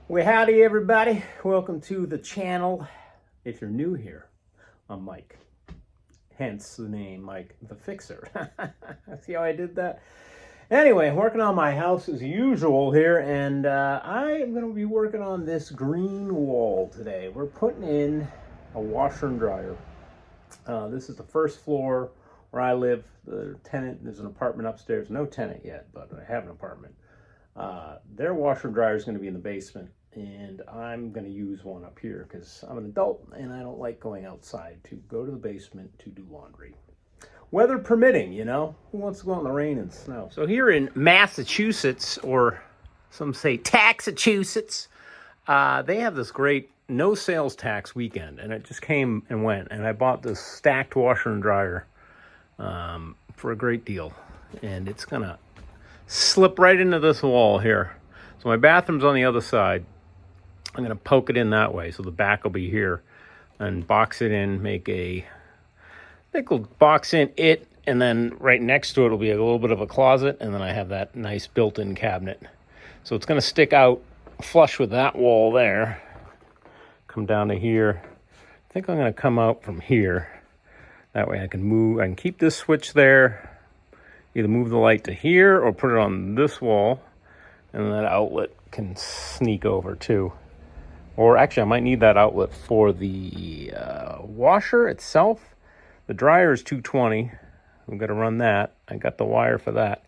Well, howdy everybody. Welcome to the channel. If you're new here, I'm Mike. Hence the name Mike the Fixer. See how I did that? Anyway, I'm working on my house as usual here, and I am going to be working on this green wall today. We're putting in a washer and dryer. This is the first floor where I live. The tenant, there's an apartment upstairs. No tenant yet, but I have an apartment. Their washer and dryer is going to be in the basement, and I'm going to use one up here because I'm an adult and I don't like going outside to go to the basement to do laundry. Weather permitting, you know? Who wants to go out in the rain and snow? So here in Massachusetts, or some say Taxachusetts, they have this great no sales tax weekend, and it just came and went, and I bought this stacked washer and dryer for a great deal, and it's going to slip right into this wall here. So my bathroom's on the other side. I'm going to poke it in that way, so the back will be here, and box it in, make a, I think we'll box in it, and then right next to it will be a little bit of a closet, and then I have that nice built-in cabinet. So it's going to stick out flush with that wall there. Come down to here. I think I'm going to come out from here. That way I can move, I can keep this switch there, either move the light to here or put it on this wall, and that outlet can sneak over too. Or actually, I might need that outlet for the washer itself. The dryer is 220. I'm going to run that. I got the wire for that,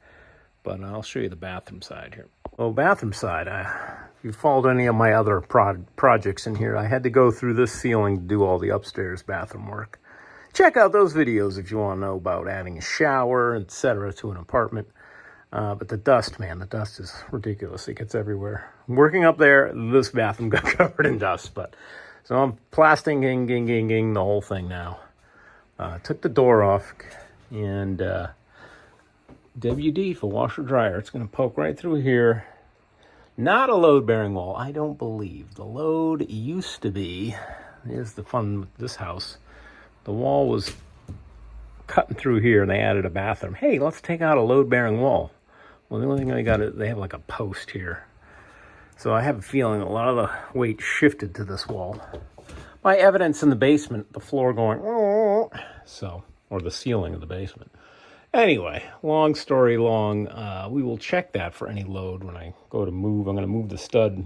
but I'll show you the bathroom side here. Oh, bathroom side. If you followed any of my other projects in here, I had to go through this ceiling to do all the upstairs bathroom work. Check out those videos if you want to know about adding a shower, etc. to an apartment. But the dust, man, the dust is ridiculous. It gets everywhere. Working up there, this bathroom got covered in dust. But so I'm plastering the whole thing now. Took the door off, and WD for washer dryer. It's going to poke right through here. Not a load-bearing wall, I don't believe. The load used to be, here's the fun with this house. The wall was cutting through here, and they added a bathroom. Hey, let's take out a load-bearing wall. Well, the only thing I got is they have like a post here. So I have a feeling a lot of the weight shifted to this wall. By evidence in the basement, the floor going, oh, so, or the ceiling of the basement. Anyway, long story long, we will check that for any load when I go to move. I'm going to move the stud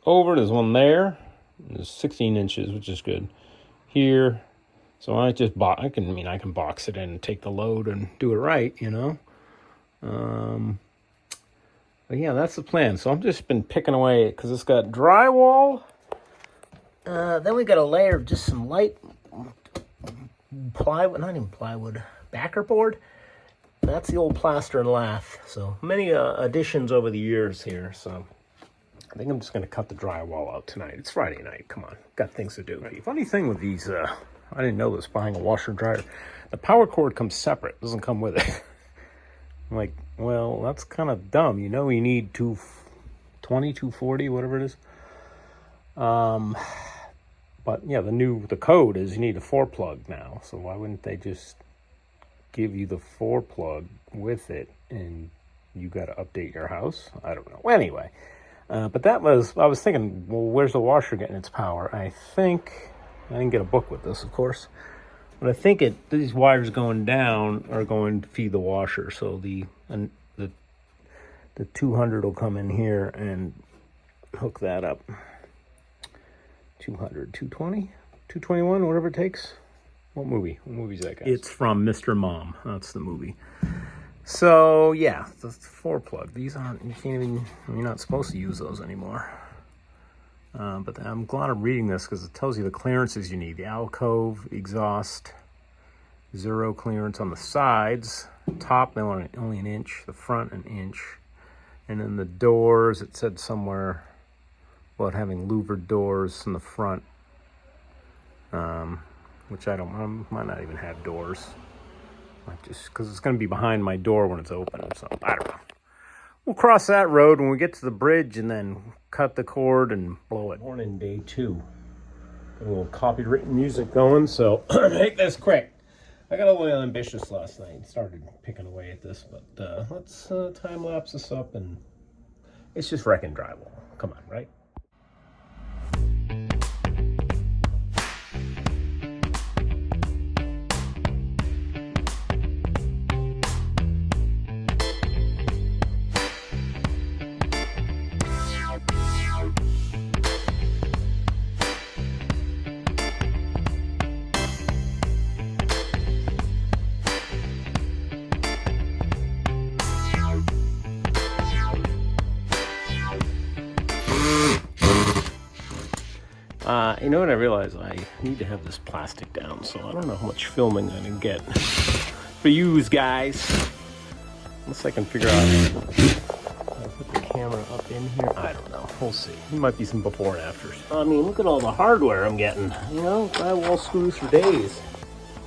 over. There's one there. There's 16 inches, which is good. Here. So I just I can box it in and take the load and do it right, you know. But yeah, that's the plan. So I've just been picking away because it's got drywall. Then we got a layer of just some light plywood, not even plywood, backer board. That's the old plaster and lath. So many additions over the years here. So I think I'm just going to cut the drywall out tonight. It's Friday night. Come on, got things to do. Right. Funny thing with these. I didn't know this, buying a washer and dryer. The power cord comes separate, doesn't come with it. I'm like, well, that's kind of dumb. You know, you need 220, 240, whatever it is. But yeah, the code is you need a 4-plug now. So why wouldn't they just give you the 4-plug with it and you got to update your house? I don't know. Well, anyway, but I was thinking, well, where's the washer getting its power? I didn't get a book with this, of course, but I think these wires going down are going to feed the washer. So the 200 will come in here and hook that up. 200, 220, 221, whatever it takes. What movie? What movie is that, guys? It's from Mr. Mom. That's the movie. So yeah, the 4-plug. These aren't. You can't even. You're not supposed to use those anymore. But I'm glad I'm reading this because it tells you the clearances you need. The alcove, exhaust, 0 clearance on the sides. Top, they want only an inch. The front, an inch. And then the doors, it said somewhere about having louvered doors in the front. Which I might not even have doors. Just because it's going to be behind my door when it's open. So, I don't know. We'll cross that road when we get to the bridge and then cut the cord and blow it. Morning, day 2. Got a little copywritten music going, so make this quick. I got a little ambitious last night. Started picking away at this, but let's time lapse this up, and it's just wrecking drywall. Come on, right? You know what I realized? I need to have this plastic down, so I don't know how much filming I can get for you guys. Unless I can figure out how to put the camera up in here. I don't know. We'll see. There might be some before and afters. I mean, look at all the hardware I'm getting. You know, drywall screws for days.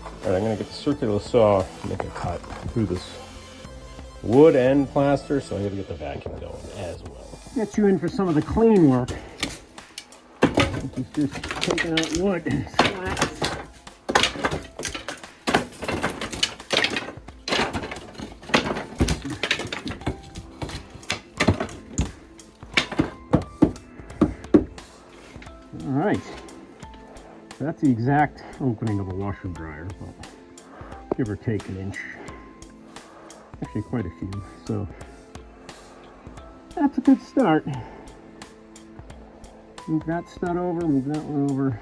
All right, I'm gonna get the circular saw, make a cut through this wood and plaster, so I gotta get the vacuum going as well. Get you in for some of the clean work. Which is just taking out wood and slats. All right, that's the exact opening of a washer dryer, but give or take an inch. Actually quite a few, so that's a good start. Move that stud over, move that one over.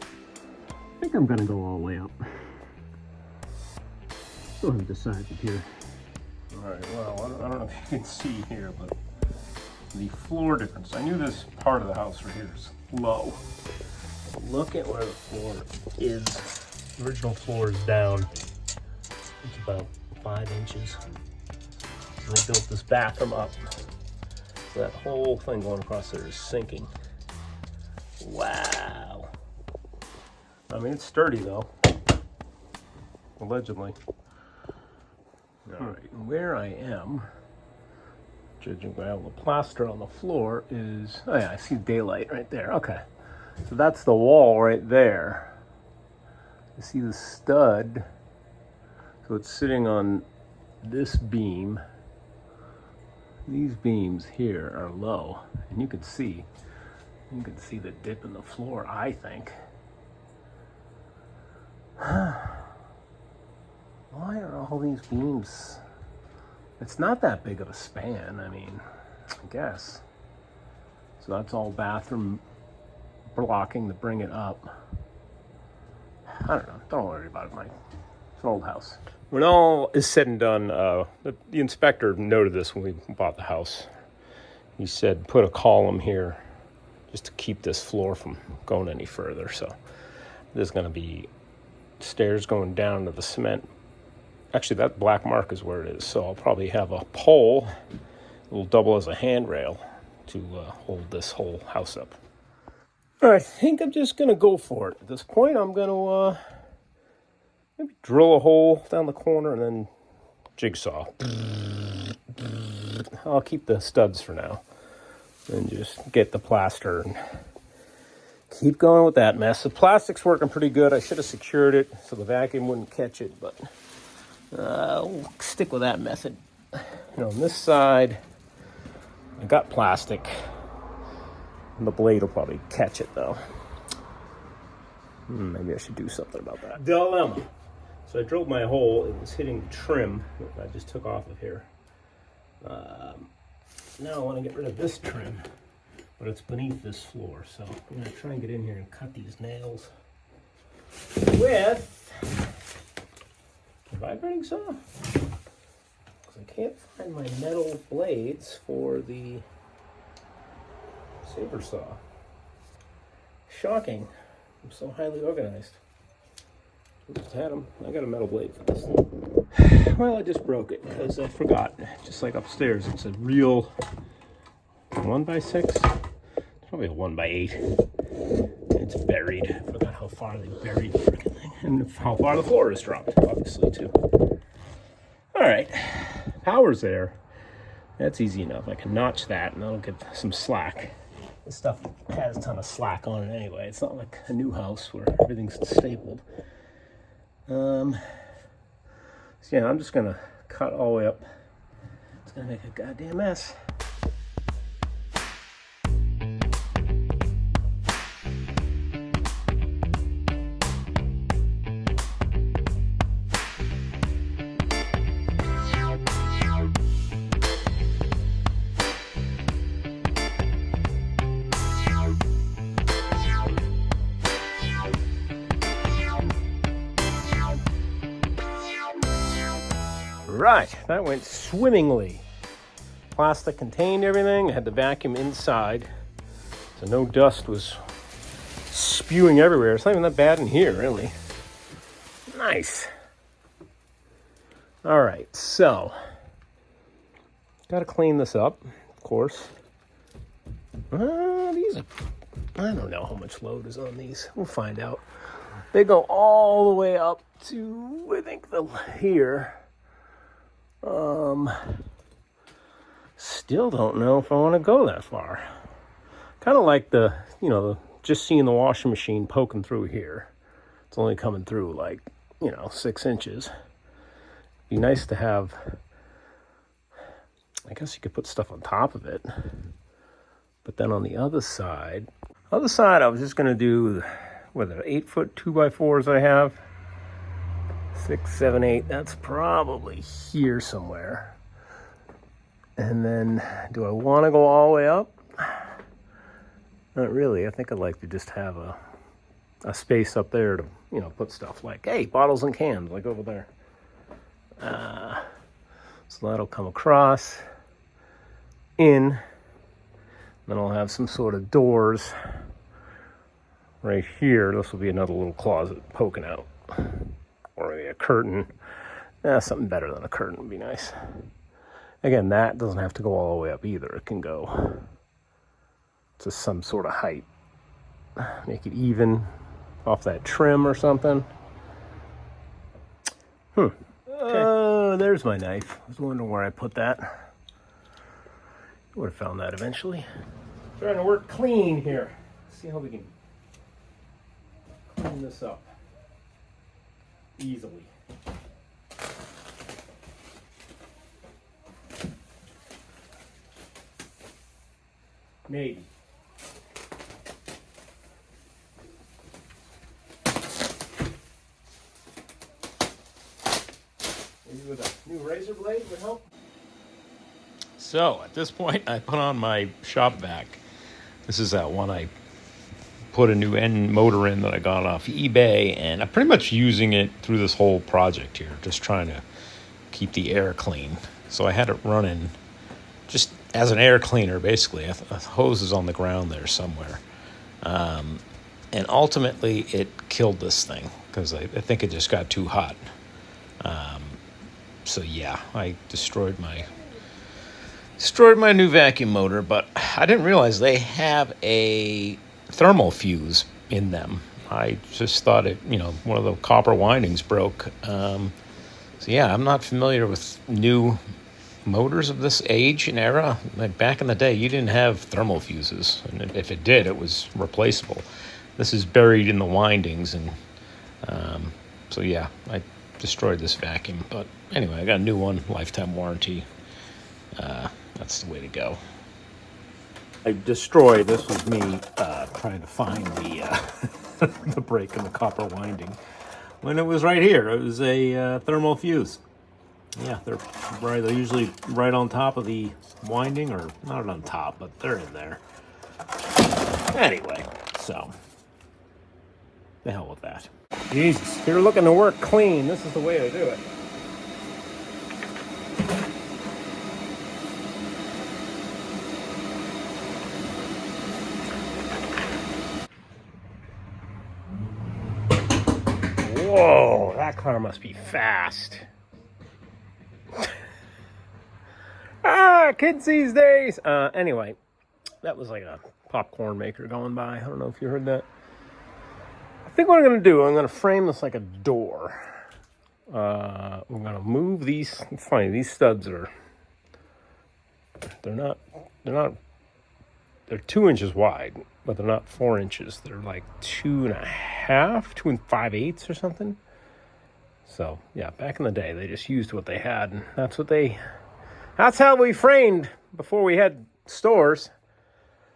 I think I'm gonna go all the way up. Still haven't decided here. All right, well, I don't know if you can see here, but the floor difference. I knew this part of the house right here is low. Look at where the floor is. The original floor is down. It's about 5 inches. So they built this bathroom up. So that whole thing going across there is sinking. Wow. I mean, it's sturdy though. Allegedly. All right, where I am, judging by all the plaster on the floor is, oh yeah, I see daylight right there. Okay. So that's the wall right there. You see the stud. So it's sitting on this beam. These beams here are low, and you can see the dip in the floor, I think. Why are all these beams? It's not that big of a span, I mean, I guess. So that's all bathroom blocking to bring it up. I don't know, don't worry about it, Mike. It's an old house. When all is said and done, the inspector noted this when we bought the house. He said, put a column here just to keep this floor from going any further. So there's gonna be stairs going down to the cement. Actually, that black mark is where it is. So I'll probably have a pole. It will double as a handrail to hold this whole house up. All right, I think I'm just gonna go for it. At this point, I'm gonna maybe drill a hole down the corner and then jigsaw. I'll keep the studs for now and just get the plaster and keep going with that mess. The plastic's working pretty good. I should have secured it so the vacuum wouldn't catch it, but we'll stick with that method. You know, on this side, I got plastic. The blade will probably catch it though. Maybe I should do something about that. Dilemma. So I drilled my hole. It was hitting the trim that I just took off of here. Now I want to get rid of this trim, but it's beneath this floor. So I'm going to try and get in here and cut these nails with a vibrating saw. Because I can't find my metal blades for the saber saw. Shocking. I'm so highly organized. Oops, had them. I got a metal blade for this thing. Well, I just broke it because I forgot. Just like upstairs, it's a real 1x6. It's probably a 1x8. It's buried. I forgot how far they buried the freaking thing and how far the floor is dropped, obviously, too. All right, power's there. That's easy enough. I can notch that and that'll get some slack. This stuff has a ton of slack on it anyway. It's not like a new house where everything's stapled. So yeah, I'm just gonna cut all the way up. It's gonna make a goddamn mess. Right, that went swimmingly. Plastic contained everything. I had the vacuum inside, so no dust was spewing everywhere. It's not even that bad in here, really. Nice. All right, so got to clean this up, of course. These are, I don't know how much load is on these. We'll find out. They go all the way up to, I think, here. Still don't know if I want to go that far. Kind of like just seeing the washing machine poking through here. It's only coming through like, 6 inches. Be nice to have, I guess you could put stuff on top of it. But then on the other side, I was just going to do, 8-foot 2x4s I have. 6, 7, 8, that's probably here somewhere. And then, do I want to go all the way up? Not really. I think I'd like to just have a space up there to, put stuff like, hey, bottles and cans, like over there. So that'll come across, in, then I'll have some sort of doors right here. This will be another little closet poking out, or maybe a curtain. Something better than a curtain would be nice. Again, that doesn't have to go all the way up either. It can go to some sort of height. Make it even off that trim or something. Okay. There's my knife. I was wondering where I put that. Would have found that eventually. Trying to work clean here. See how we can clean this up easily. Maybe. Maybe with a new razor blade would help. So at this point, I put on my shop vac. This is that one I put a new end motor in that I got off eBay, and I'm pretty much using it through this whole project here, just trying to keep the air clean. So I had it running just as an air cleaner, basically. A hose is on the ground there somewhere. And ultimately, it killed this thing because I think it just got too hot. So yeah, I destroyed my new vacuum motor, but I didn't realize they have a thermal fuse in them. I just thought one of the copper windings broke. So yeah, I'm not familiar with new motors of this age and era. Like back in the day, you didn't have thermal fuses, and if it did, it was replaceable. This is buried in the windings, and so yeah, I destroyed this vacuum. But anyway, I got a new one, lifetime warranty. That's the way to go. I destroyed, this was me trying to find the the break in the copper winding when it was right here. It was a thermal fuse. Yeah, they're usually right on top of the winding, or not on top, but they're in there. Anyway, so the hell with that. Jesus, if you're looking to work clean, this is the way to do it. Whoa, that car must be fast. Kids these days. Anyway, that was like a popcorn maker going by. I don't know if you heard that. I think what I'm going to do, I'm going to frame this like a door. We're going to move these. It's funny, these studs are, they're 2 inches wide, but they're not 4 inches. They're like 2.5, 2 5/8 or something. So yeah, back in the day, they just used what they had, and that's how we framed before we had stores.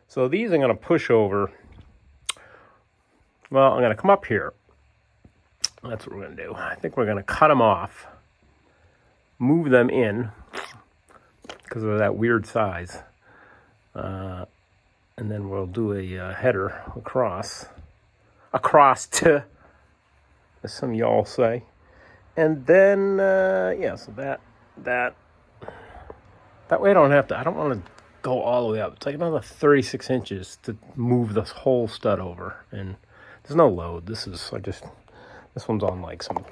So these I'm going to push over. Well, I'm going to come up here. That's what we're going to do. I think we're going to cut them off, move them in because of that weird size. And then we'll do a header across to, as some y'all say. And then, so that way I don't want to go all the way up. It's like another 36 inches to move this whole stud over. And There's no load. This one's on like some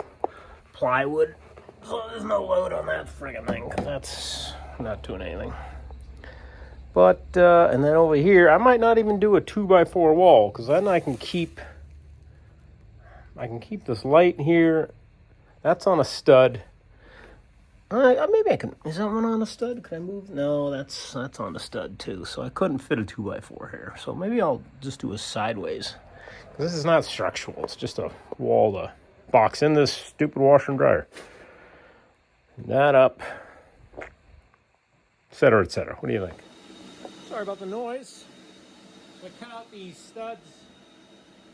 plywood. So there's no load on that friggin' thing, 'cause that's not doing anything. But, and then over here, I might not even do a 2x4 wall, because then I can keep this light here. That's on a stud. Maybe I can, is that one on a stud? Could I move? No, that's on a stud too, so I couldn't fit a 2x4 here. So maybe I'll just do a sideways. This is not structural, it's just a wall to box in this stupid washer and dryer. That up, etc., etc. What do you think? Sorry about the noise. So I cut out these studs.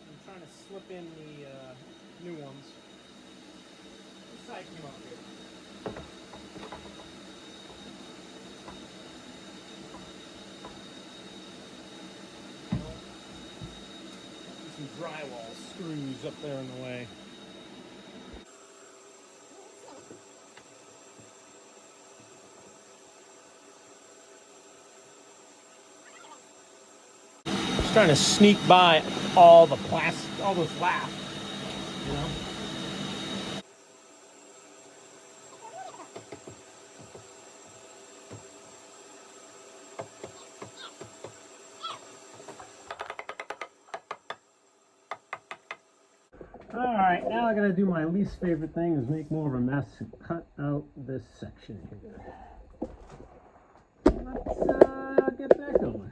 I'm trying to slip in the new ones. This side came up here. Some drywall screws up there in the way. Trying to sneak by all the plastic, all those lath, you know. All right, now I gotta do my least favorite thing, is make more of a mess and cut out this section here. Let's get that going.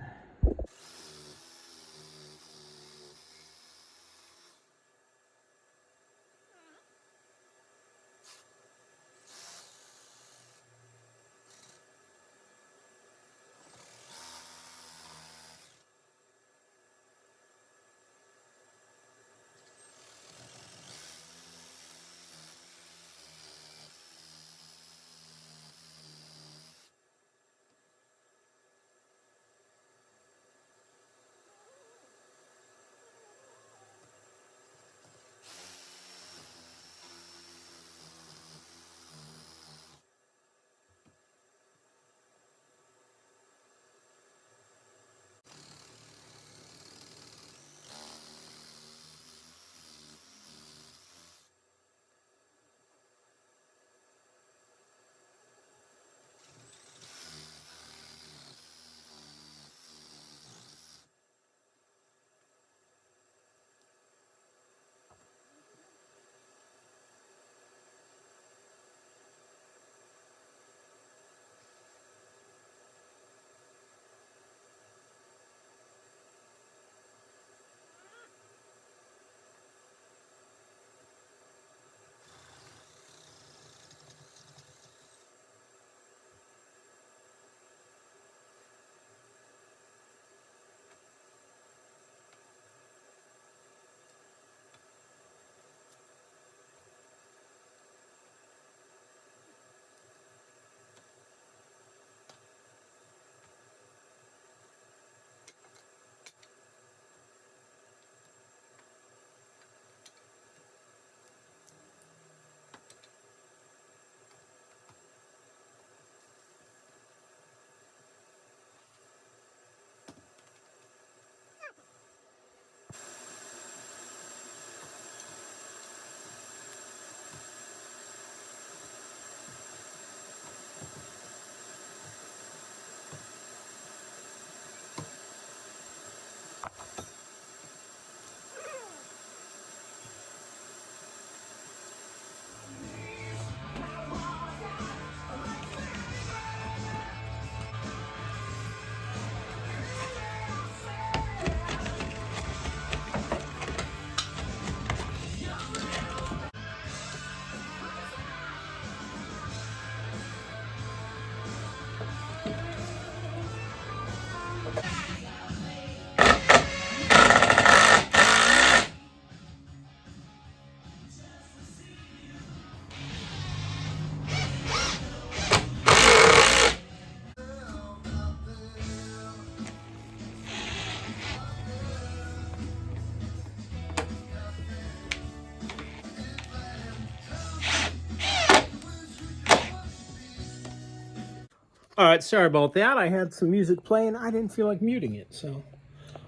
All right, sorry about that. I had some music playing. I didn't feel like muting it, so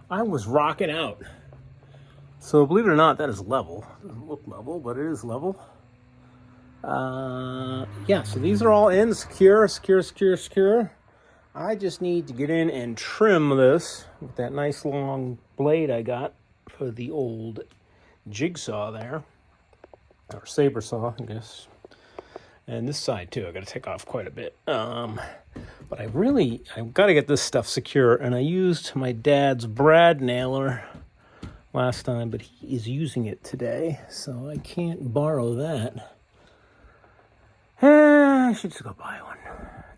I was rocking out. So believe it or not, that is level. Doesn't look level, but it is level. Yeah, so these are all in, secure. I just need to get in and trim this with that nice long blade I got for the old jigsaw there, or saber saw, I guess. And this side too, I got to take off quite a bit. But I've got to get this stuff secure, and I used my dad's brad nailer last time, but he is using it today, so I can't borrow that. I should just go buy one,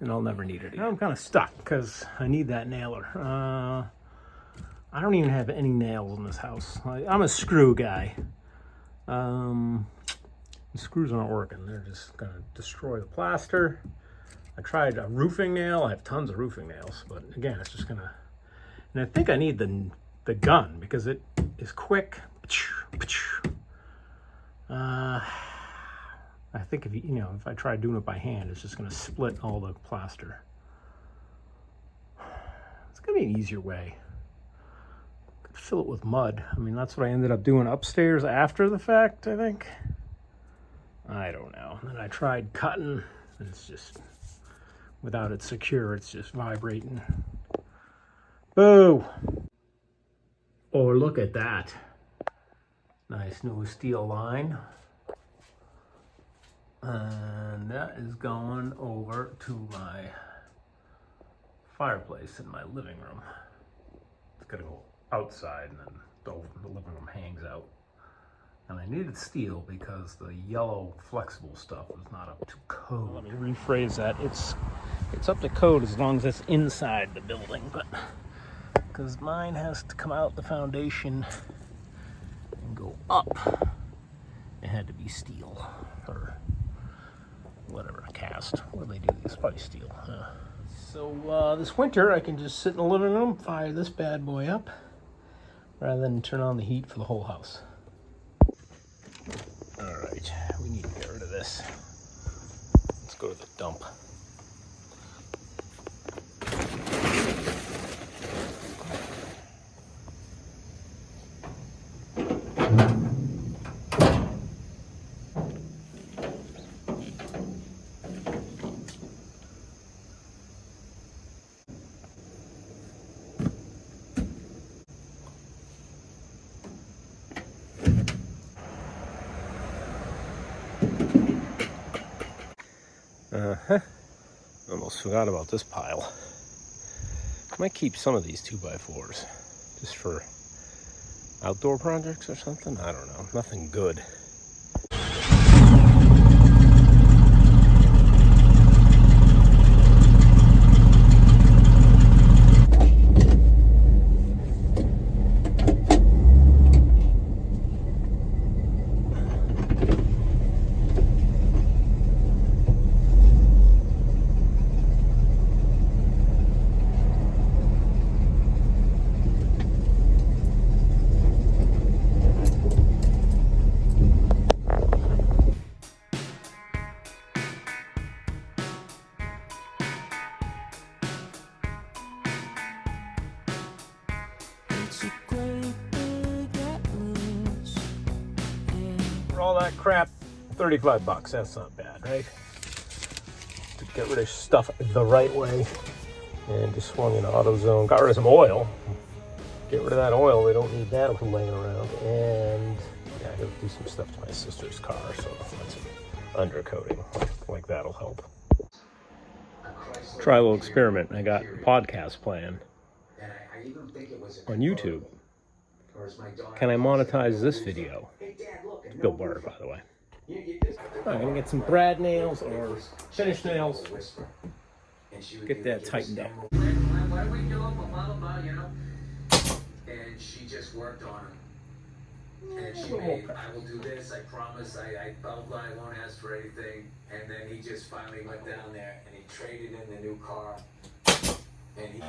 and I'll never need it again. Now I'm kind of stuck because I need that nailer. I don't even have any nails in this house. I'm a screw guy. The screws aren't working. They're just going to destroy the plaster. I tried a roofing nail. I have tons of roofing nails, but again, it's just going to... And I think I need the gun because it is quick. I think if I try doing it by hand, it's just going to split all the plaster. It's going to be an easier way. Could fill it with mud. I mean, that's what I ended up doing upstairs after the fact, I think. I don't know. And then I tried cutting, and it's just, without it secure, it's just vibrating. Boo! Oh, look at that. Nice new steel line. And that is going over to my fireplace in my living room. It's gonna go outside, and then the living room hangs out. And I needed steel because the yellow flexible stuff is not up to code. Let me rephrase that. It's up to code as long as it's inside the building, but because mine has to come out the foundation and go up, it had to be steel or whatever, cast. What do they do? It's probably steel. So this winter I can just sit in the living room, fire this bad boy up, rather than turn on the heat for the whole house. All right, we need to get rid of this. Let's go to the dump. Almost forgot about this pile. I might keep some of these 2x4s just for outdoor projects or something. I don't know. Nothing good. For all that crap, 35 bucks. That's not bad, right? To get rid of stuff the right way. And just swung in AutoZone. Got rid of some oil. Get rid of that oil. They don't need that laying around. And yeah, I gotta do some stuff to my sister's car, so that's undercoating. Like that'll help. Try a little experiment. I got a podcast playing on YouTube. Can I monetize this video? Bill Burr, by the way. I'm gonna get some brad nails or finish nails. Get that tightened up. What are we doing? Blah, blah, you know? And she just worked on him. And she made, I will do this, I promise, I blah, blah, I won't ask for anything. And then he just finally went down there and he traded in the new car. And he...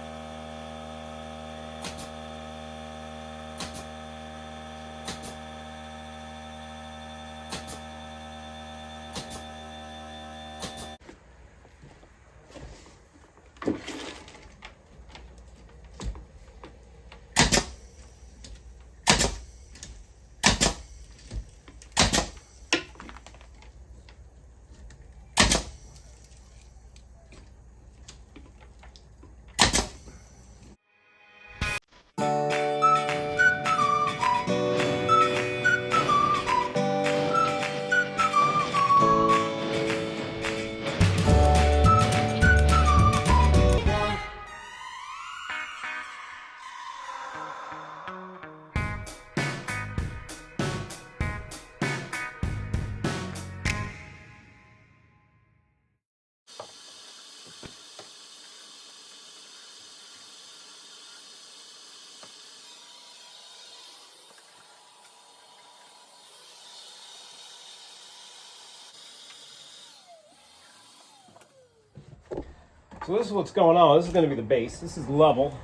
So this is what's going on. This is going to be the base. This is level.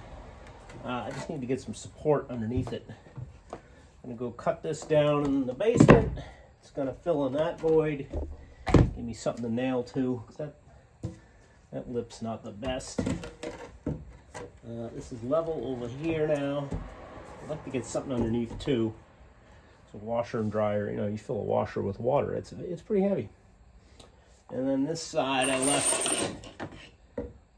I just need to get some support underneath it. I'm going to go cut this down in the basement. It's going to fill in that void. Give me something to nail to. That lip's not the best. This is level over here now. I'd like to get something underneath too. It's a washer and dryer. You know, you fill a washer with water. It's pretty heavy. And then this side I left.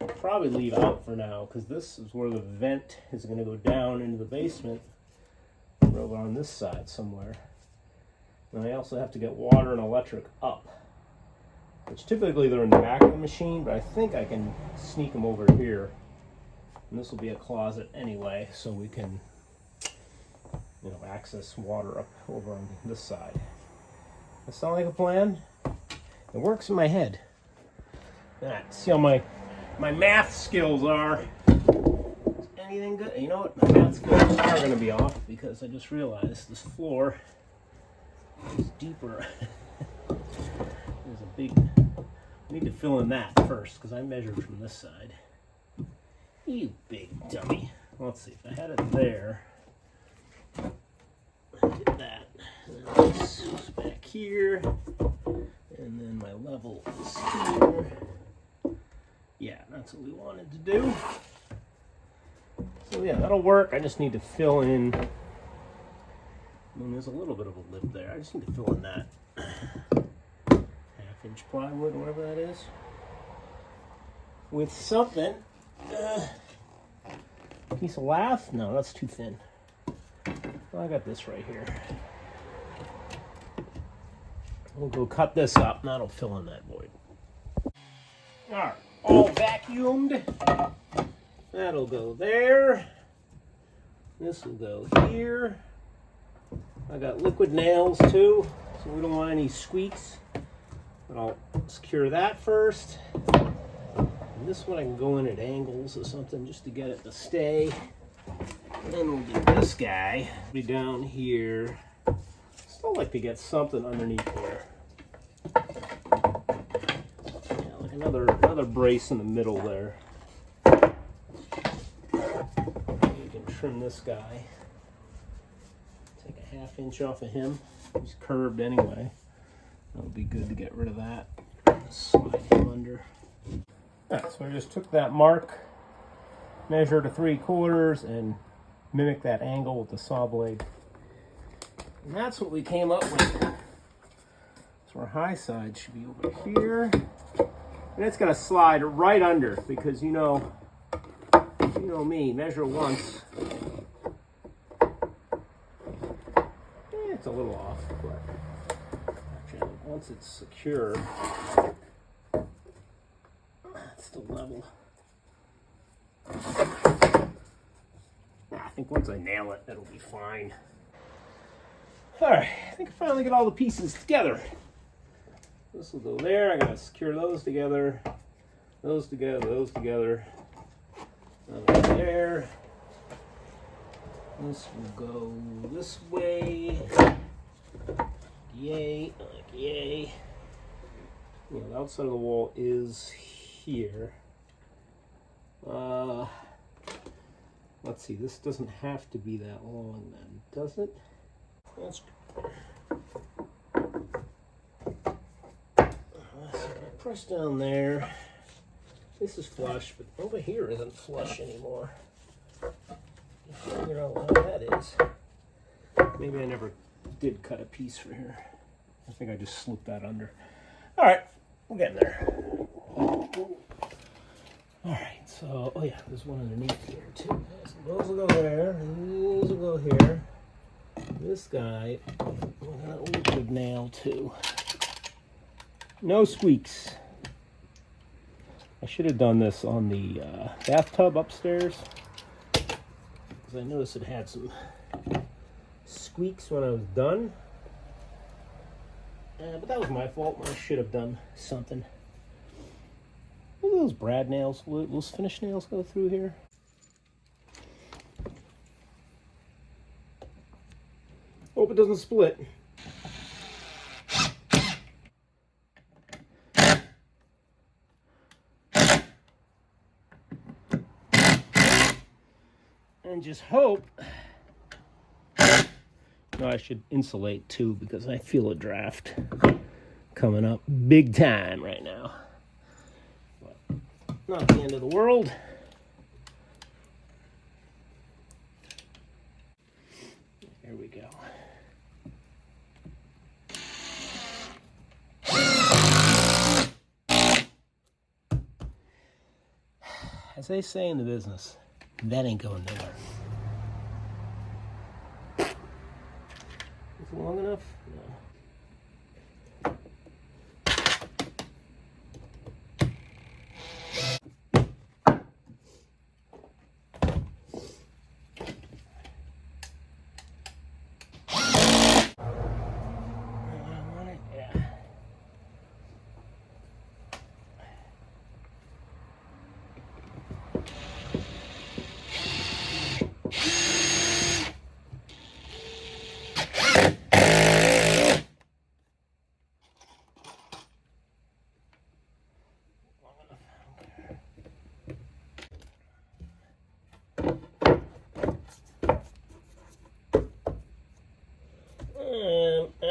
I'll probably leave out for now because this is where the vent is going to go down into the basement. Over on this side somewhere. And I also have to get water and electric up, which typically they're in the back of the machine, but I think I can sneak them over here. And this will be a closet anyway, so we can, you know, access water up over on this side. That sound like a plan? It works in my head. See how my math skills are. Anything good? You know what? My math skills are going to be off because I just realized this floor is deeper. There's a big. I need to fill in that first because I measured from this side. You big dummy. Let's see if I had it there. I did that. And then this is back here, and then my level is here. Yeah, that's what we wanted to do. So yeah, that'll work. I just need to fill in. I mean, there's a little bit of a lip there. I just need to fill in that half-inch plywood or whatever that is with something. Piece of lath? No, that's too thin. Well, I got this right here. We'll go cut this up, and that'll fill in that void. All right, all vacuumed. That'll go there. This will go here. I got liquid nails too, so we don't want any squeaks. But I'll secure that first. And this one I can go in at angles or something just to get it to stay. And then we'll do this guy. Be down here. Still like to get something underneath there. Yeah, like another brace in the middle there. Trim this guy. Take a half-inch off of him. He's curved anyway. That'll be good to get rid of that. Slide him under. Alright, so I just took that mark, measured to 3/4, and mimicked that angle with the saw blade. And that's what we came up with. So our high side should be over here. And it's going to slide right under because you know me, measure once. It's a little off, but actually, once it's secure, it's still level. I think once I nail it, that'll be fine. All right, I think I finally got all the pieces together. This will go there. I gotta secure those together, those together, those together. There. This will go this way. Yay, like yay. Yeah, the outside of the wall is here. Let's see, this doesn't have to be that long then, does it? That's press down there. This is flush, but over here isn't flush anymore. Figure out why that is. Maybe I never did cut a piece for here. I think I just slipped that under. All right, we're getting there. All right, so, oh yeah, there's one underneath here too. So those will go there, these will go here. This guy, that liquid nail too. No squeaks. I should have done this on the bathtub upstairs because I noticed it had some squeaks when I was done. But that was my fault. I should have done something. Look at those brad nails. Will those finish nails go through here? Hope it doesn't split. And just hope. No, I should insulate too because I feel a draft coming up big time right now. But not the end of the world. There we go. As they say in the business, that ain't going nowhere. Is it long enough? No.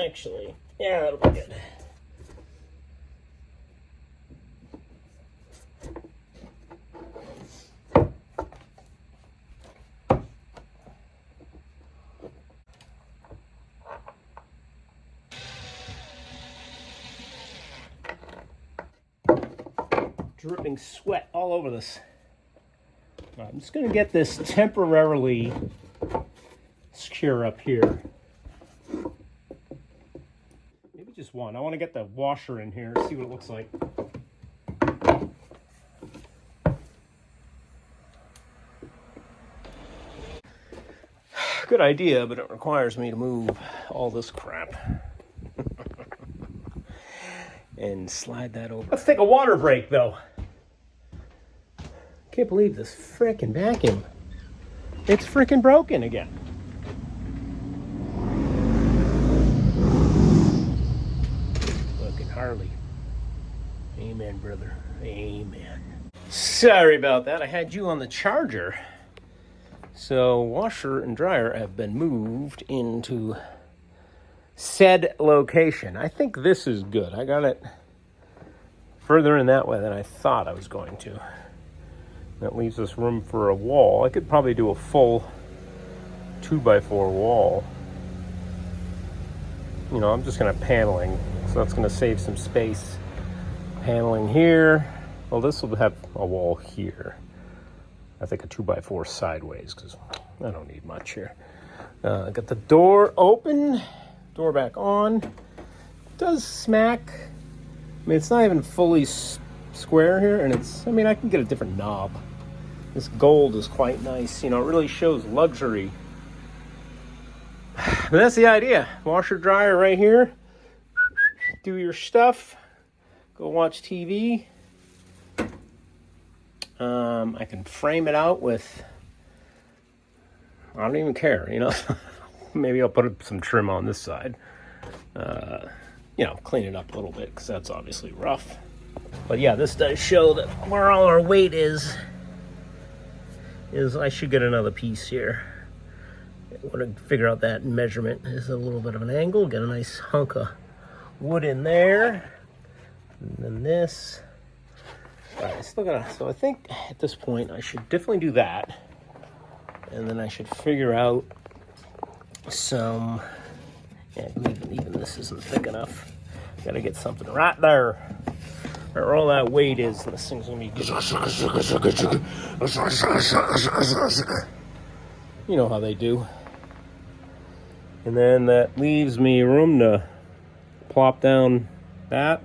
Actually, yeah, that'll be good. Dripping sweat all over this. I'm just going to get this temporarily secure up here. Maybe just one. I want to get the washer in here, see what it looks like. Good idea, but it requires me to move all this crap. And slide that over. Let's take a water break, though. Can't believe this frickin' vacuum. It's frickin' broken again. Fucking Harley. Amen, brother. Amen. Sorry about that. I had you on the charger. So washer and dryer have been moved into said location. I think this is good. I got it further in that way than I thought I was going to. That leaves us room for a wall. I could probably do a full 2x4 wall. You know, I'm just going to paneling, so that's going to save some space. Paneling here. Well, this will have a wall here. I think a 2x4 sideways, because I don't need much here. Got the door open, door back on. It does smack. I mean, it's not even fully square here, and it's, I mean, I can get a different knob. This gold is quite nice. You know, it really shows luxury. But that's the idea. Washer, dryer right here. Do your stuff. Go watch TV. I can frame it out with, I don't even care, you know. Maybe I'll put some trim on this side. You know, clean it up a little bit, because that's obviously rough. But yeah, this does show that where all our weight is I should get another piece here. I want to figure out that measurement. Is a little bit of an angle. Get a nice hunk of wood in there. And then this. All right, so I think at this point I should definitely do that. And then I should figure out some, yeah, even this isn't thick enough. Gotta get something right there. Where all that weight is, this thing's gonna be. You know how they do. And then that leaves me room to plop down that.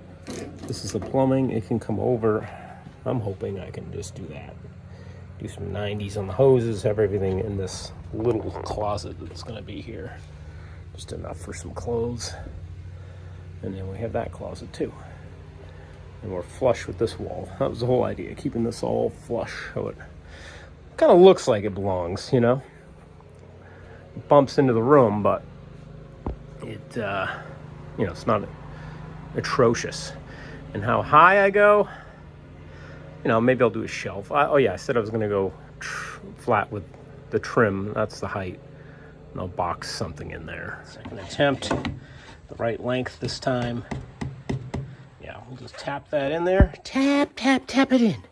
This is the plumbing. It can come over. I'm hoping I can just do that. Do some 90s on the hoses, have everything in this little closet that's gonna be here. Just enough for some clothes. And then we have that closet too. And we're flush with this wall. That was the whole idea, keeping this all flush. So it kind of looks like it belongs, you know? It bumps into the room, but it, you know, it's not atrocious. And how high I go, you know, maybe I'll do a shelf. Oh yeah, I said I was gonna go flat with the trim, that's the height. And I'll box something in there. Second attempt, the right length this time. Yeah, we'll just tap that in there. Tap, tap, tap it in.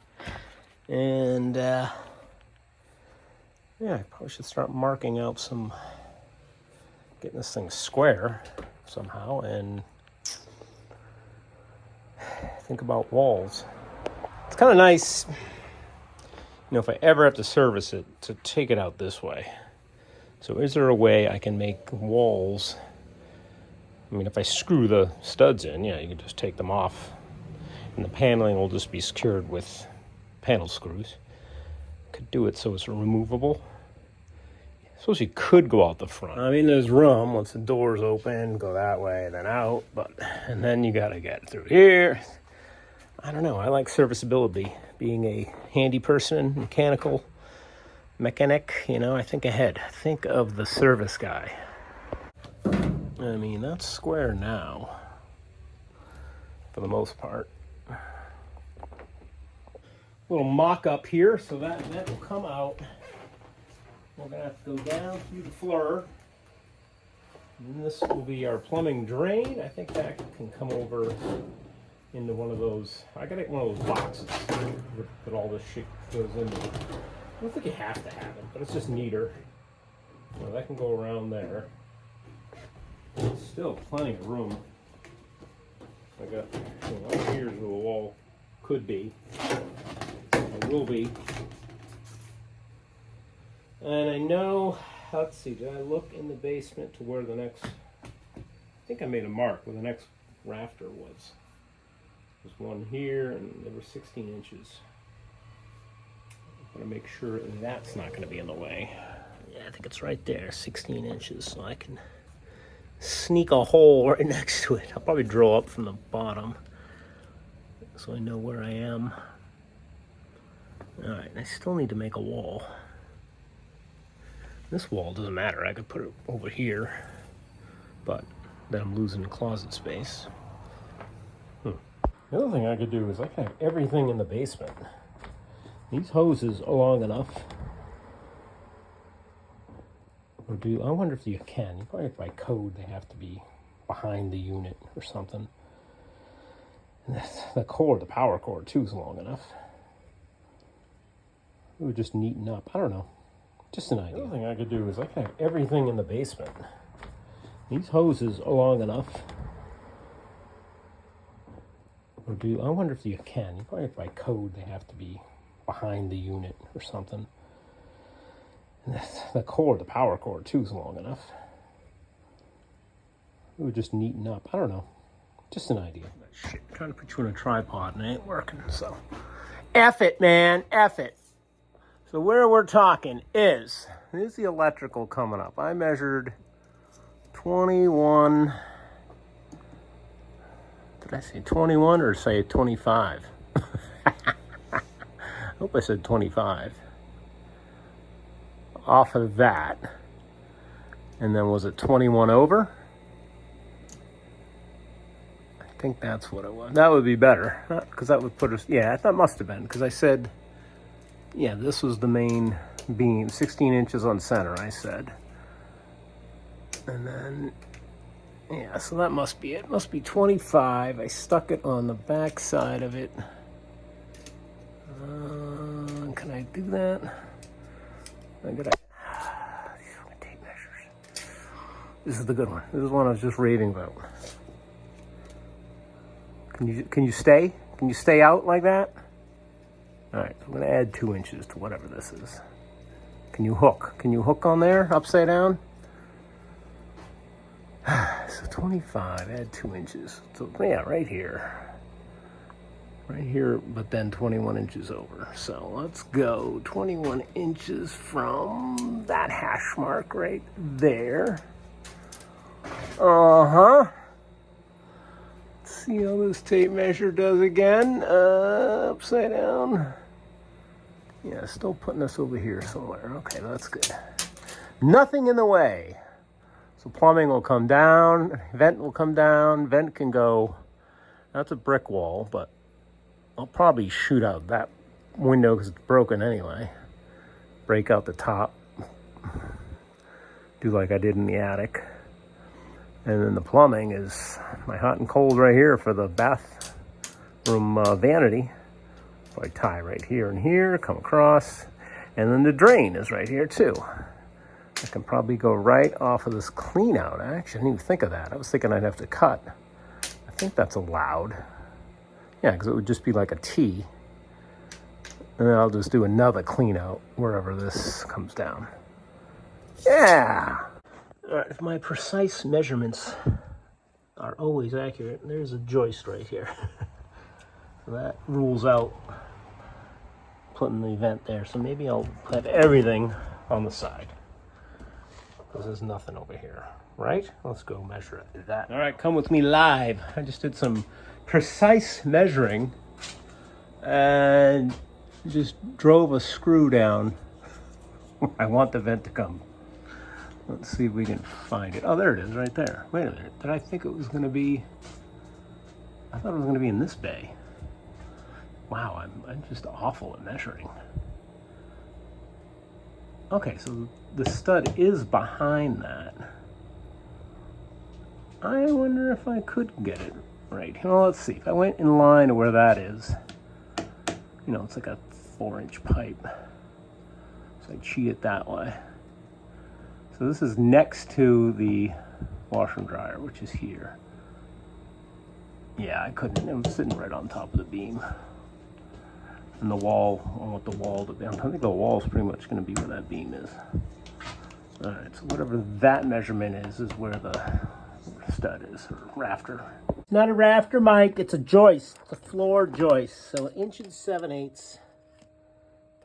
And yeah, I probably should start marking out some, getting this thing square somehow, and think about walls. It's kind of nice, if I ever have to service it, to take it out this way. So is there a way I can make walls? I mean, if I screw the studs in, yeah, you can just take them off. And the paneling will just be secured with panel screws. Could do it so it's removable. I suppose you could go out the front. I mean, there's room once the door's open, go that way, then out. And then you gotta get through here. I don't know, I like serviceability. Being a handy person, mechanic, I think ahead. Think of the service guy. I mean, that's square now, for the most part. Little mock-up here, so that will come out. We're gonna have to go down through the floor. And this will be our plumbing drain. I think that can come over into one of those. I gotta get one of those boxes that all this shit goes into. I don't think you have to have it, but it's just neater. That can go around there. Still plenty of room. I got here's where the wall could be. It will be. And I know, let's see, did I look in the basement to where the next, I think I made a mark where the next rafter was. There's one here, and there were 16 inches. I'm gonna make sure that's not gonna be in the way. Yeah, I think it's right there, 16 inches, so I can sneak a hole right next to it. I'll probably drill up from the bottom so I know where I am. All right, I still need to make a wall. This wall doesn't matter, I could put it over here, but then I'm losing closet space. The other thing I could do is I can have everything in the basement. These hoses are long enough. I wonder if you can. Probably by code they have to be behind the unit or something. And the cord, the power cord too, is long enough. It would just neaten up. I don't know. Just an idea. The other thing I could do is I can have everything in the basement. These hoses are long enough. I wonder if you can. Probably by code they have to be behind the unit or something. And the cord, the power cord too, is long enough. It would just neaten up. I don't know. Just an idea. Shit, I'm trying to put you in a tripod and it ain't working, so. F it, man. F it. So where we're talking is the electrical coming up. I measured 21. Did I say 21 or say 25? I hope I said 25. Off of that. And then was it 21 over? I think that's what it was. That would be better. Because that would put us, yeah, that must have been. Because I said, yeah, this was the main beam. 16 inches on center, I said. And then, yeah, so that must be it. It must be 25. I stuck it on the back side of it. Can I do that? I gotta. These fucking tape measures. This is the good one. This is one I was just raving about. Can you stay? Can you stay out like that? All right, so I'm gonna add 2 inches to whatever this is. Can you hook? Can you hook on there, upside down? So 25, add 2 inches. So yeah, right here. Right here, but then 21 inches over. So let's go 21 inches from that hash mark right there. Uh-huh. Let's see how this tape measure does again. Upside down. Yeah, still putting us over here somewhere. Okay, that's good. Nothing in the way. So plumbing will come down, vent will come down, vent can go, that's a brick wall, but I'll probably shoot out that window because it's broken anyway. Break out the top, do like I did in the attic. And then the plumbing is my hot and cold right here for the bathroom vanity. So I tie right here and here, come across, and then the drain is right here too. I can probably go right off of this clean out. I actually didn't even think of that. I was thinking I'd have to cut. I think that's allowed. Yeah, because it would just be like a T. And then I'll just do another clean out wherever this comes down. Yeah! All right, if my precise measurements are always accurate, there's a joist right here. So that rules out putting the vent there. So maybe I'll have everything on the side. Because there's nothing over here, right? Let's go measure it. That. All right, come with me live. I just did some precise measuring and just drove a screw down. I want the vent to come. Let's see if we can find it. Oh, there it is right there. Wait a minute. Did I think it was going to be... I thought it was going to be in this bay. Wow, I'm just awful at measuring. Okay, so the stud is behind that. I wonder if I could get it right. Well, let's see. If I went in line to where that is, you know, it's like a 4-inch pipe. So I cheat it that way. So this is next to the washer and dryer, which is here. Yeah, I couldn't. It was sitting right on top of the beam. And the wall, I want the wall to be. I think the wall is pretty much going to be where that beam is. All right, so whatever that measurement is where the stud is, or rafter. It's not a rafter, Mike. It's a joist. It's a floor joist. So 1 7/8 inches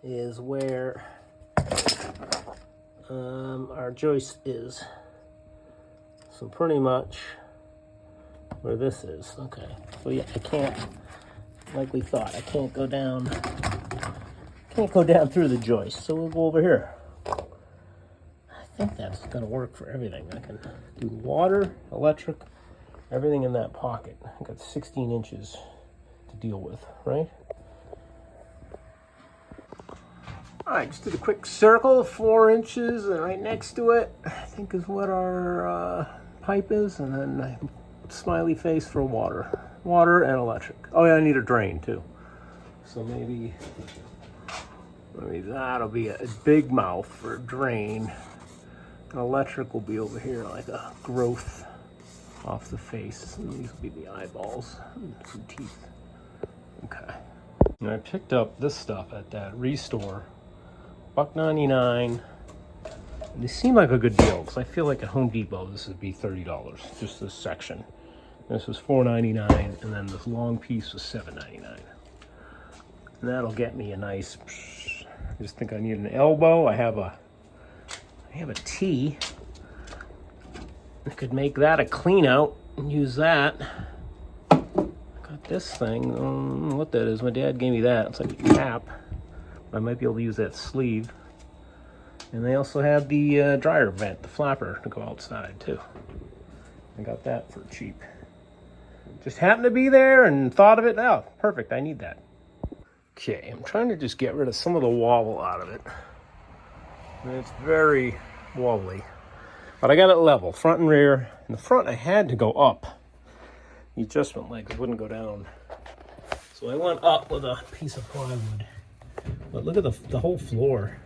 is where our joist is. So pretty much where this is. Okay. So yeah, I can't, like we thought, I can't go down through the joist. So we'll go over here. I think that's gonna work for everything. I can do water, electric, everything in that pocket. I got 16 inches to deal with, right? All right, just did a quick circle of 4 inches, and right next to it, I think is what our pipe is, and then a smiley face for water and electric. Oh yeah, I need a drain too. So maybe that'll be a big mouth for a drain. And electric will be over here like a growth off the face. And these will be the eyeballs and some teeth. Okay. And I picked up this stuff at that Restore. $1.99. They seem like a good deal because I feel like at Home Depot this would be $30, just this section. This was $4.99, and then this long piece was $7.99. And that'll get me a nice. I just think I need an elbow. I have a T. I could make that a clean out and use that. Got this thing. I don't know what that is. My dad gave me that. It's like a cap. I might be able to use that sleeve. And they also have the dryer vent, the flapper, to go outside too. I got that for cheap. Just happened to be there and thought of it. Oh, perfect, I need that. Okay, I'm trying to just get rid of some of the wobble out of it. And it's very wobbly. But I got it level, front and rear. In the front, I had to go up. The adjustment legs wouldn't go down. So I went up with a piece of plywood. But look at the whole floor.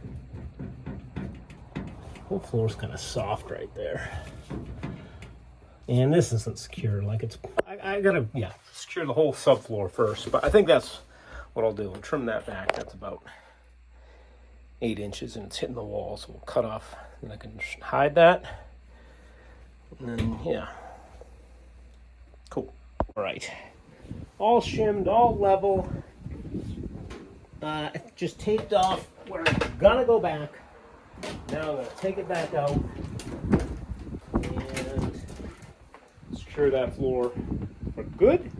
The whole floor's kind of soft right there. And this isn't secure. Like I gotta, secure the whole subfloor first. But I think that's what I'll do. I'll trim that back. That's about 8 inches and it's hitting the wall. So we'll cut off and I can hide that. And then, yeah. Cool. All right. All shimmed, all level. Just taped off where I'm gonna go back. Now I'm gonna take it back out and secure that floor for good.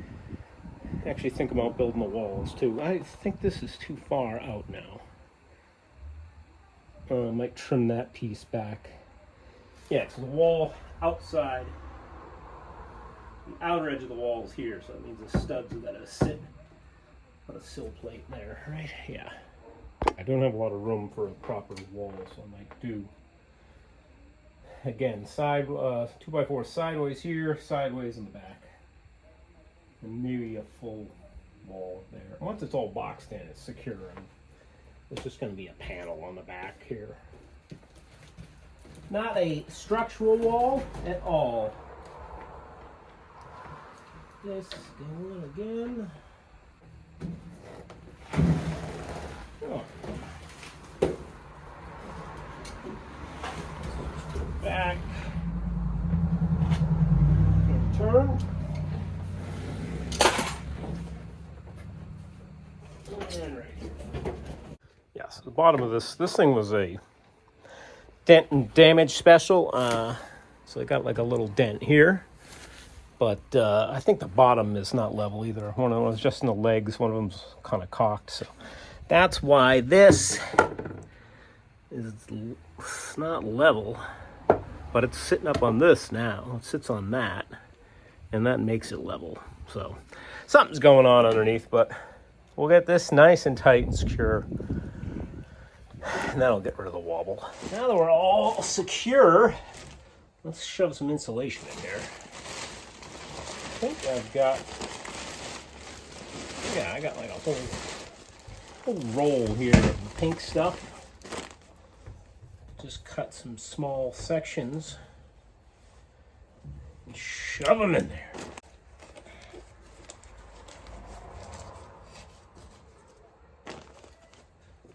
Actually think about building the walls too. I think this is too far out now. I might trim that piece back. Yeah, so the wall outside, the outer edge of the wall is here, so that means the studs are gonna sit on a sill plate there, right? Yeah. I don't have a lot of room for a proper wall, so I might do again, side 2x4 sideways here, sideways in the back, and maybe a full wall there. Once it's all boxed in, it's secure, and there's just going to be a panel on the back here. Not a structural wall at all. This going again. Oh. Back. Turn. And right here. Yes, the bottom of this thing was a dent and damage special. So it got like a little dent here. But I think the bottom is not level either. One of them was just in the legs. One of them's kind of cocked. So that's why this is not level. But it's sitting up on this now. It sits on that. And that makes it level. So something's going on underneath. But we'll get this nice and tight and secure. And that'll get rid of the wobble. Now that we're all secure, let's shove some insulation in there. I think I've got, yeah, I got like a whole roll here of the pink stuff. Just cut some small sections and shove them in there.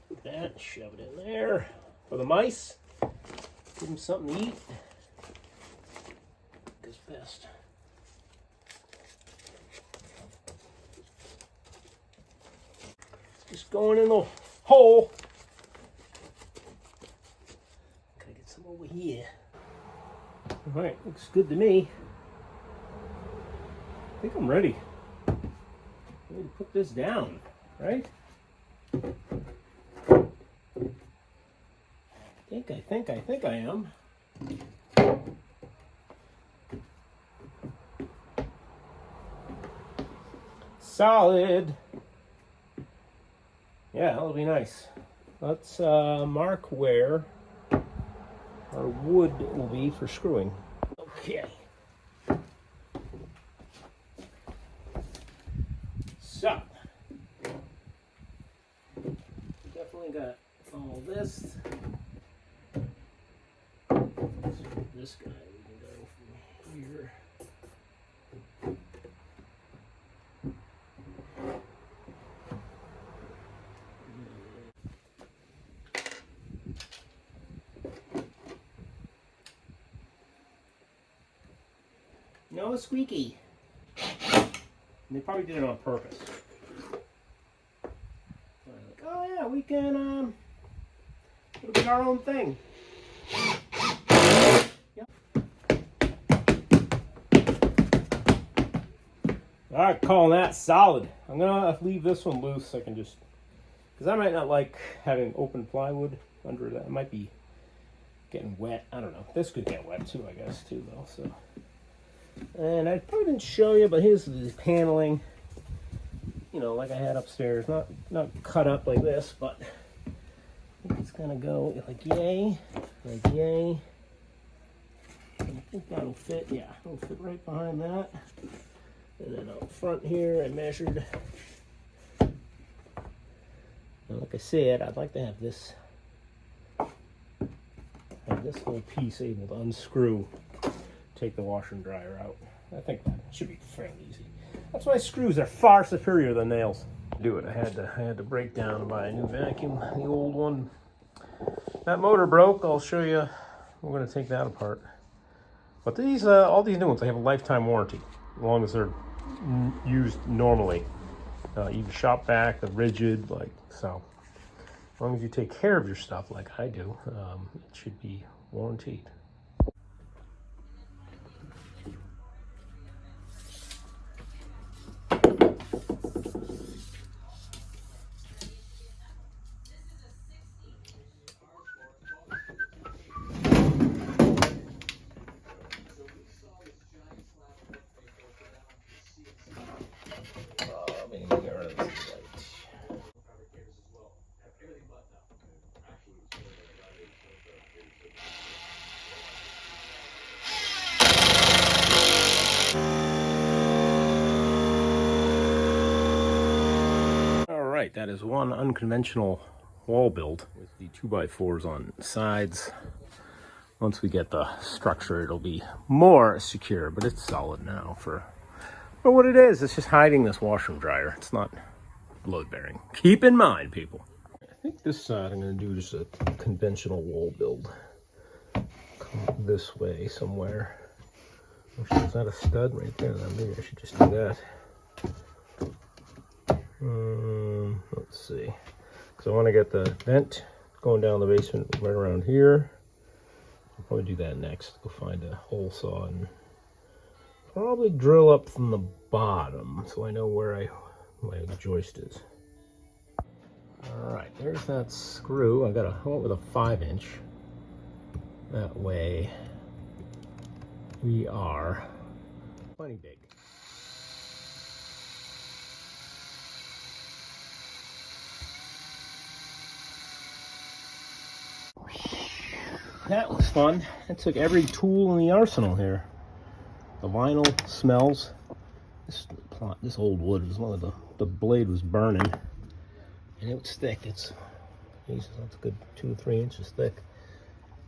Put that, shove it in there. For the mice, give them something to eat. Goes best. Just going in the hole. Gotta get some over here. All right, looks good to me. I think I'm ready. I need to put this down, right? I think I am. Solid. Yeah, that'll be nice. Let's mark where our wood will be for screwing. Okay. So, definitely got all this. This guy, we can go from here. No squeaky. And they probably did it on purpose. Like, oh yeah, we can it'll be our own thing. Yep. Alright, calling that solid. I'm gonna leave this one loose. I can just, because I might not like having open plywood under that. It might be getting wet. I don't know. This could get wet too, I guess, too, though. So. And I probably didn't show you, but here's the paneling, you know, like I had upstairs. Not cut up like this, but I think it's gonna go like yay, like yay. I think that'll fit. Yeah, it'll fit right behind that. And then up front here, I measured. And like I said, I'd like to have this whole piece able to unscrew. Take the washer and dryer out. I think that should be fairly easy. That's why screws are far superior than nails. Do it. I had to break down and buy a new vacuum. The old one, that motor broke. I'll show you. We're going to take that apart. But these, all these new ones, they have a lifetime warranty, as long as they're used normally. Even shop vac, the rigid, like so. As long as you take care of your stuff, like I do, it should be warranted. right, that is one unconventional wall build with the 2x4s on sides. Once we get the structure, it'll be more secure, but it's solid now for what it is. It's just hiding this washer and dryer. It's not load bearing. Keep in mind, people. I think this side I'm going to do just a conventional wall build. Come this way somewhere. Actually, is that a stud right there? Maybe I should just do that. Let's see. Because I want to get the vent going down the basement right around here. I'll probably do that next. Go find a hole saw and probably drill up from the bottom so I know where my joist is. All right, there's that screw. I went with a 5-inch. That way we are plenty big. That was fun. It took every tool in the arsenal here. The vinyl smells. This old wood was one of the blade was burning, and it was thick. It's Jesus, that's a good 2 or 3 inches thick,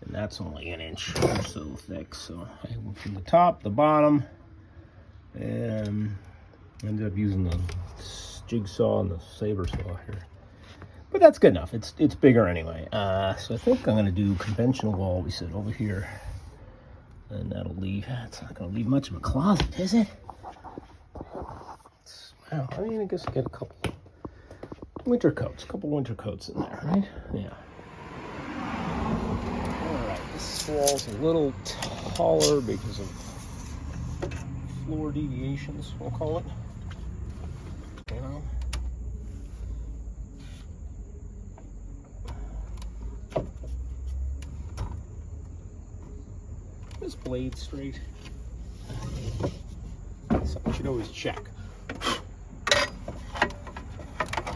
and that's only an inch or so thick. So I went from the top, the bottom, and ended up using the jigsaw and the saber saw here. But that's good enough. It's bigger anyway. So I think I'm going to do conventional wall, we said, over here. And that'll leave, it's not going to leave much of a closet, is it? Well, I mean, I guess get a couple winter coats in there, right? Yeah. All right, this wall's a little taller because of floor deviations, we'll call it. You know? This blade straight. So I should always check.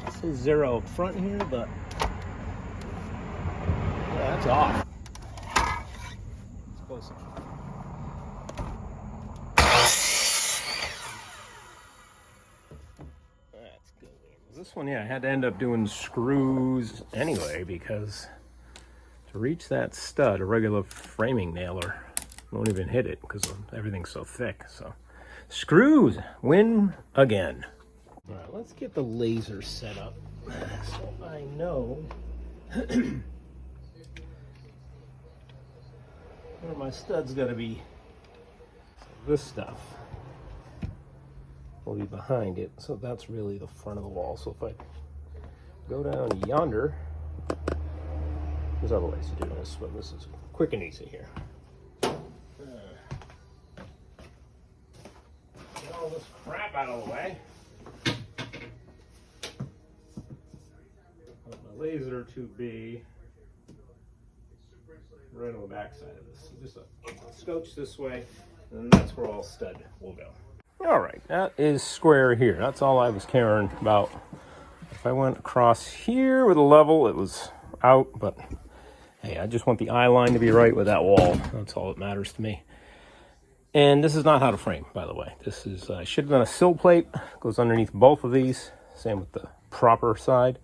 It says 0 up front here, but yeah, that's off. It's close enough. That's good. This one, yeah, I had to end up doing screws anyway because to reach that stud, a regular framing nailer won't even hit it because everything's so thick. So screws win again. All right, let's get the laser set up so I know where my stud's got to be. So this stuff will be behind it, so that's really the front of the wall. So if I go down yonder, there's other ways to do this, but this is quick and easy here. Get all this crap out of the way. Put my laser to be right on the back side of this. So just a scotch this way, and that's where all stud will go. All right, that is square here. That's all I was caring about. If I went across here with a level, it was out, but hey, I just want the eye line to be right with that wall. That's all that matters to me. And this is not how to frame, by the way. This is, I should have done a sill plate. Goes underneath both of these. Same with the proper side.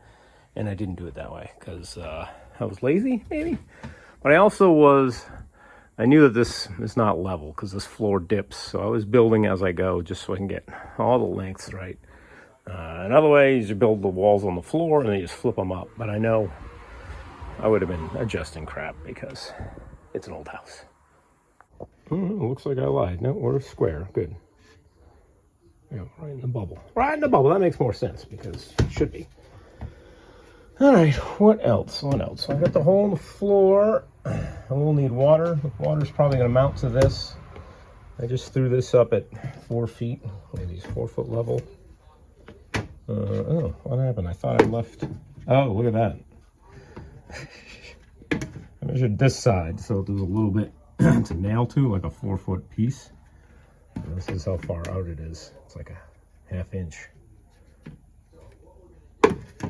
And I didn't do it that way because I was lazy, maybe. But I knew that this is not level because this floor dips. So I was building as I go just so I can get all the lengths right. In other ways, you build the walls on the floor and then you just flip them up. But I know I would have been adjusting crap because it's an old house. Looks like I lied. No, we're square. Good. Yeah, right in the bubble. Right in the bubble. That makes more sense because it should be. All right. What else? What else? I got the hole in the floor. I will need water. The water's probably going to mount to this. I just threw this up at 4 feet. Maybe it's 4 foot level. Oh, what happened? I thought I left. Oh, look at that. I measured this side, so there's a little bit to nail to, like a 4 foot piece. And this is how far out it is. It's like a ½ inch.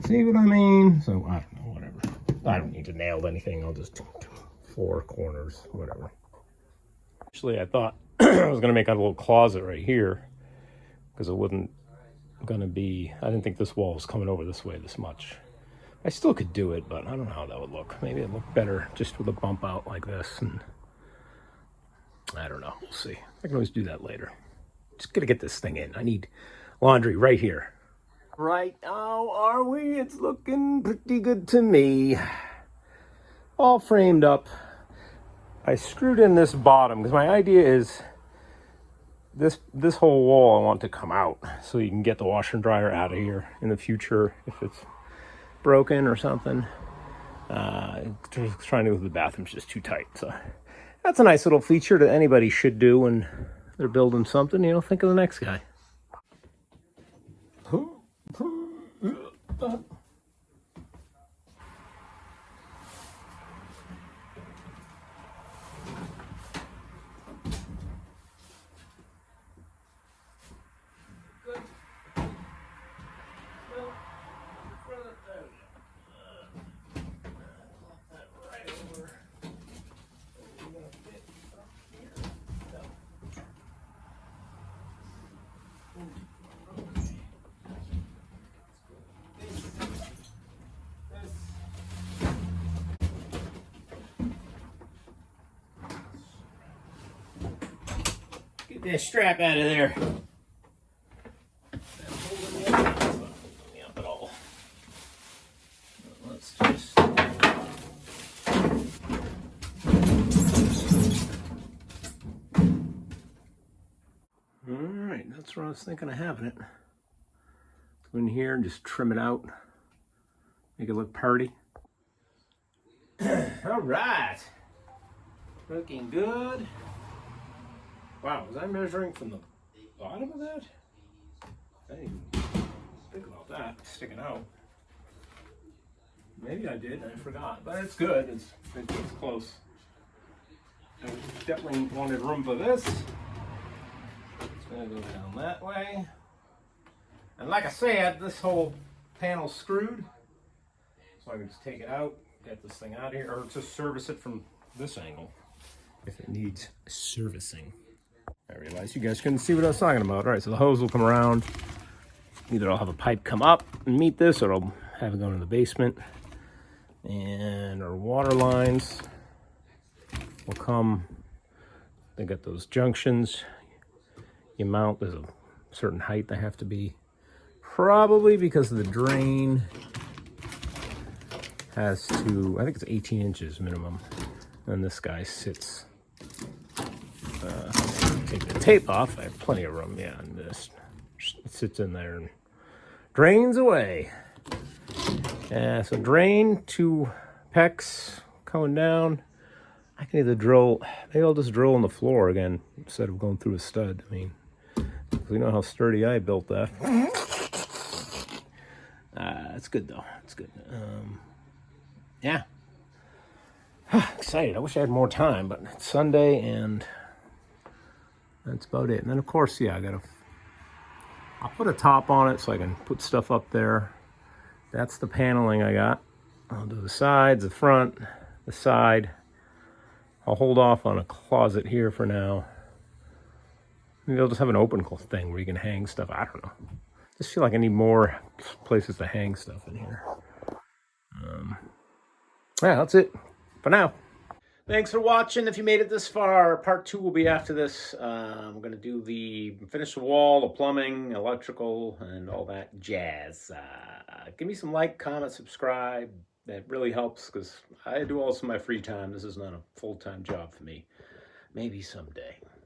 See what I mean? So I don't know, whatever. I don't need to nail anything. I'll just do 4 corners, whatever. Actually, I thought I was going to make a little closet right here because it wouldn't gonna be, I didn't think this wall was coming over this way this much. I still could do it, but I don't know how that would look. Maybe it'd look better just with a bump out like this, and I don't know, we'll see. I can always do that later. Just gotta get this thing in. I need laundry right here. Right now, are we? It's looking pretty good to me. All framed up. I screwed in this bottom because my idea is this whole wall I want to come out so you can get the washer and dryer out of here in the future if it's broken or something. Trying to go to the bathroom's just too tight. So that's a nice little feature that anybody should do when they're building something. You know, think of the next guy. Get that strap out of there. That's holding me up at all. Let's just. Alright, that's where I was thinking of having it. Go in here and just trim it out. Make it look pretty. Alright. Looking good. Wow, was I measuring from the bottom of that? I didn't even think about that sticking out. Maybe I did, I forgot. But it's good. It's close. I definitely wanted room for this. It's gonna go down that way. And like I said, this whole panel's screwed. So I can just take it out, get this thing out of here, or just service it from this angle if it needs servicing. I realized you guys couldn't see what I was talking about. All right, so the hose will come around. Either I'll have a pipe come up and meet this, or I'll have it go in the basement. And our water lines will come. They got those junctions. You mount, there's a certain height they have to be. Probably because the drain has to, I think it's 18 inches minimum. And this guy sits, take the tape off, I have plenty of room, yeah, and this sits in there and drains away. So drain, 2 pecs coming down. I can either drill, maybe I'll just drill in the floor again instead of going through a stud. I mean, you know how sturdy I built that. It's good though, it's good. Yeah. Excited. I wish I had more time, but it's Sunday and that's about it. And then of course, yeah, I'll put a top on it so I can put stuff up there. That's the paneling I got. I'll do the sides, the front, the side. I'll hold off on a closet here for now. Maybe I'll just have an open thing where you can hang stuff. I don't know. Just feel like I need more places to hang stuff in here. Yeah, that's it for now. Thanks for watching. If you made it this far, part 2 will be after this. I'm going to finish the wall, the plumbing, electrical, and all that jazz. Give me some like, comment, subscribe. That really helps because I do all this in my free time. This is not a full-time job for me. Maybe someday.